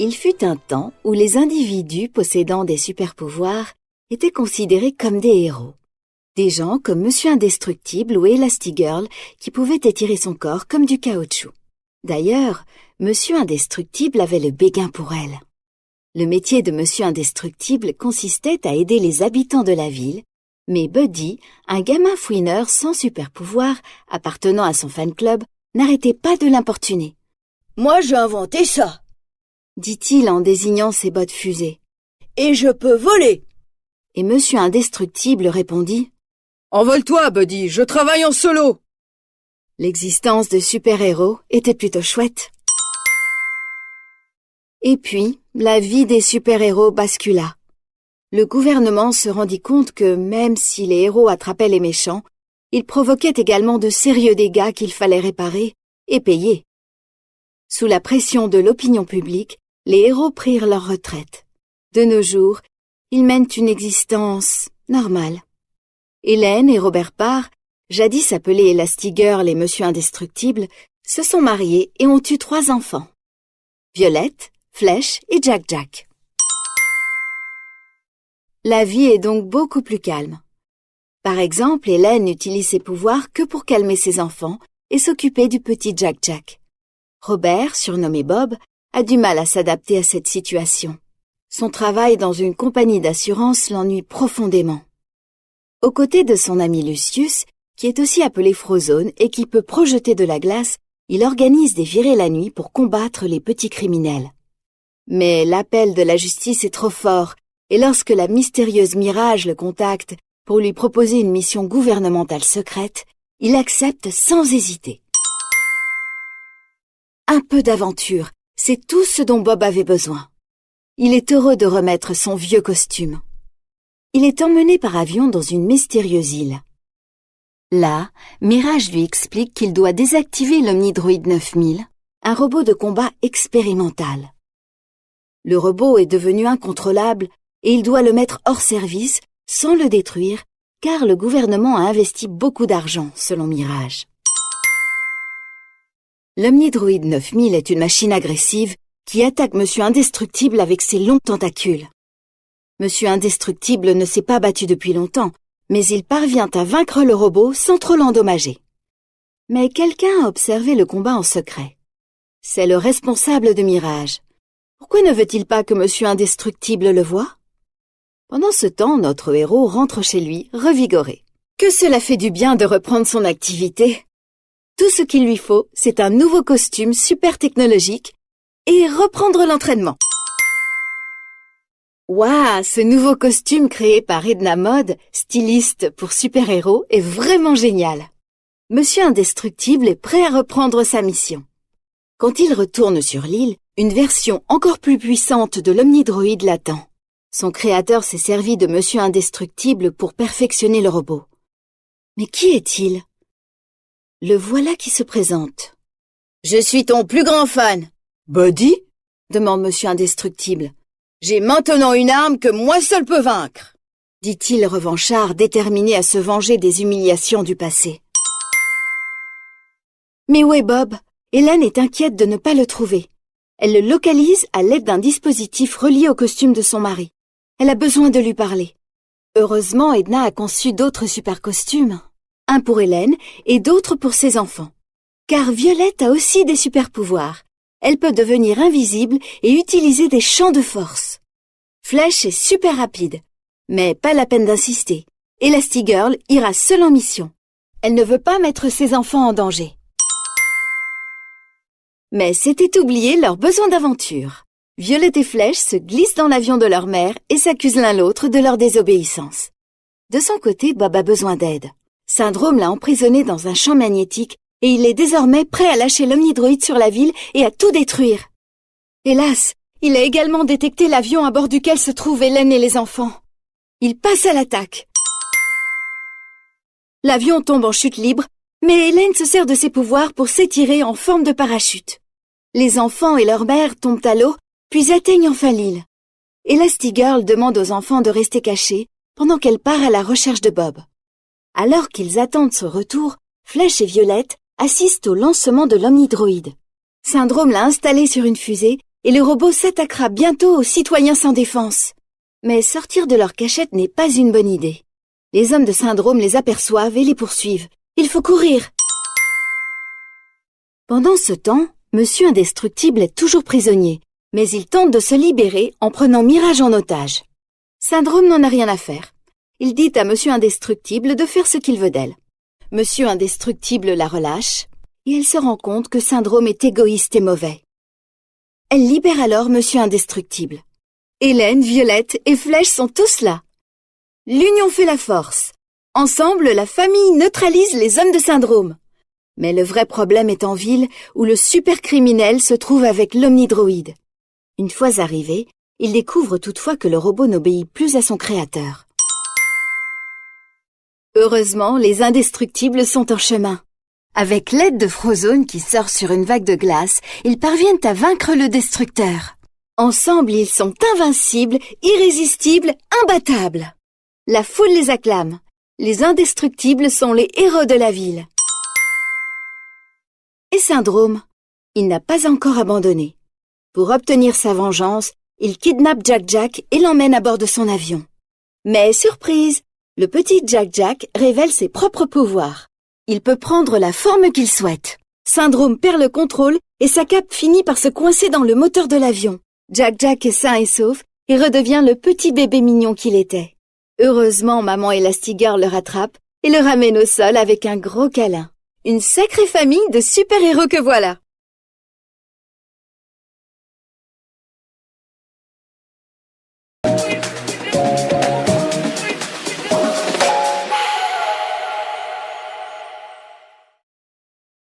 Il fut un temps où les individus possédant des super-pouvoirs étaient considérés comme des héros. Des gens comme Monsieur Indestructible ou Elastigirl qui pouvaient étirer son corps comme du caoutchouc. D'ailleurs, Monsieur Indestructible avait le béguin pour elle. Le métier de Monsieur Indestructible consistait à aider les habitants de la ville, mais Buddy, un gamin fouineur sans super-pouvoir appartenant à son fan-club, n'arrêtait pas de l'importuner. « Moi, j'ai inventé ça !» dit-il en désignant ses bottes fusées. « Et je peux voler !» Et Monsieur Indestructible répondit « Envole-toi, Buddy, je travaille en solo !» L'existence de super-héros était plutôt chouette. Et puis, la vie des super-héros bascula. Le gouvernement se rendit compte que même si les héros attrapaient les méchants, ils provoquaient également de sérieux dégâts qu'il fallait réparer et payer. Sous la pression de l'opinion publique, les héros prirent leur retraite. De nos jours, ils mènent une existence normale. Hélène et Robert Parr, jadis appelés Elastigirl et Monsieur Indestructible, se sont mariés et ont eu 3 enfants. Violette, Flèche et Jack-Jack. La vie est donc beaucoup plus calme. Par exemple, Hélène n'utilise ses pouvoirs que pour calmer ses enfants et s'occuper du petit Jack-Jack. Robert, surnommé Bob, a du mal à s'adapter à cette situation. Son travail dans une compagnie d'assurance l'ennuie profondément. Aux côtés de son ami Lucius, qui est aussi appelé Frozone et qui peut projeter de la glace, il organise des virées la nuit pour combattre les petits criminels. Mais l'appel de la justice est trop fort, et lorsque la mystérieuse Mirage le contacte pour lui proposer une mission gouvernementale secrète, il accepte sans hésiter. Un peu d'aventure, c'est tout ce dont Bob avait besoin. Il est heureux de remettre son vieux costume. Il est emmené par avion dans une mystérieuse île. Là, Mirage lui explique qu'il doit désactiver l'Omnidroid 9000, un robot de combat expérimental. Le robot est devenu incontrôlable et il doit le mettre hors service sans le détruire, car le gouvernement a investi beaucoup d'argent, selon Mirage. L'Omnidroid 9000 est une machine agressive qui attaque Monsieur Indestructible avec ses longs tentacules. Monsieur Indestructible ne s'est pas battu depuis longtemps, mais il parvient à vaincre le robot sans trop l'endommager. Mais quelqu'un a observé le combat en secret. C'est le responsable de Mirage. Pourquoi ne veut-il pas que Monsieur Indestructible le voie? Pendant ce temps, notre héros rentre chez lui, revigoré. Que cela fait du bien de reprendre son activité! Tout ce qu'il lui faut, c'est un nouveau costume super technologique et reprendre l'entraînement. Waouh, ce nouveau costume créé par Edna Mode, styliste pour super-héros, est vraiment génial. Monsieur Indestructible est prêt à reprendre sa mission. Quand il retourne sur l'île, une version encore plus puissante de l'Omnidroid l'attend. Son créateur s'est servi de Monsieur Indestructible pour perfectionner le robot. Mais qui est-il? Le voilà qui se présente. « Je suis ton plus grand fan. »« Buddy ?» demande Monsieur Indestructible. « J'ai maintenant une arme que moi seul peux vaincre. » dit-il revanchard, déterminé à se venger des humiliations du passé. Mais où est Bob? Hélène est inquiète de ne pas le trouver. Elle le localise à l'aide d'un dispositif relié au costume de son mari. Elle a besoin de lui parler. Heureusement, Edna a conçu d'autres super costumes. Un pour Hélène et d'autres pour ses enfants. Car Violette a aussi des super pouvoirs. Elle peut devenir invisible et utiliser des champs de force. Flèche est super rapide, mais pas la peine d'insister. Elastigirl ira seule en mission. Elle ne veut pas mettre ses enfants en danger. Mais c'était oublier leur besoin d'aventure. Violette et Flèche se glissent dans l'avion de leur mère et s'accusent l'un l'autre de leur désobéissance. De son côté, Bob a besoin d'aide. Syndrome l'a emprisonné dans un champ magnétique et il est désormais prêt à lâcher l'Omnidroid sur la ville et à tout détruire. Hélas, il a également détecté l'avion à bord duquel se trouvent Hélène et les enfants. Il passe à l'attaque. L'avion tombe en chute libre, mais Hélène se sert de ses pouvoirs pour s'étirer en forme de parachute. Les enfants et leur mère tombent à l'eau, puis atteignent enfin l'île. Elastigirl demande aux enfants de rester cachés pendant qu'elle part à la recherche de Bob. Alors qu'ils attendent son retour, Flèche et Violette assistent au lancement de l'Omnidroid. Syndrome l'a installé sur une fusée et le robot s'attaquera bientôt aux citoyens sans défense. Mais sortir de leur cachette n'est pas une bonne idée. Les hommes de Syndrome les aperçoivent et les poursuivent. Il faut courir. Pendant ce temps, Monsieur Indestructible est toujours prisonnier, mais il tente de se libérer en prenant Mirage en otage. Syndrome n'en a rien à faire. Il dit à Monsieur Indestructible de faire ce qu'il veut d'elle. Monsieur Indestructible la relâche, et elle se rend compte que Syndrome est égoïste et mauvais. Elle libère alors Monsieur Indestructible. Hélène, Violette et Flèche sont tous là. L'union fait la force. Ensemble, la famille neutralise les hommes de Syndrome. Mais le vrai problème est en ville, où le supercriminel se trouve avec l'omnidroïde. Une fois arrivé, il découvre toutefois que le robot n'obéit plus à son créateur. Heureusement, les indestructibles sont en chemin. Avec l'aide de Frozone qui sort sur une vague de glace, ils parviennent à vaincre le destructeur. Ensemble, ils sont invincibles, irrésistibles, imbattables. La foule les acclame. Les indestructibles sont les héros de la ville. Et Syndrome, il n'a pas encore abandonné. Pour obtenir sa vengeance, il kidnappe Jack-Jack et l'emmène à bord de son avion. Mais surprise, le petit Jack-Jack révèle ses propres pouvoirs. Il peut prendre la forme qu'il souhaite. Syndrome perd le contrôle et sa cape finit par se coincer dans le moteur de l'avion. Jack-Jack est sain et sauf et redevient le petit bébé mignon qu'il était. Heureusement, maman Elastigirl le rattrape et le ramène au sol avec un gros câlin. Une sacrée famille de super-héros que voilà!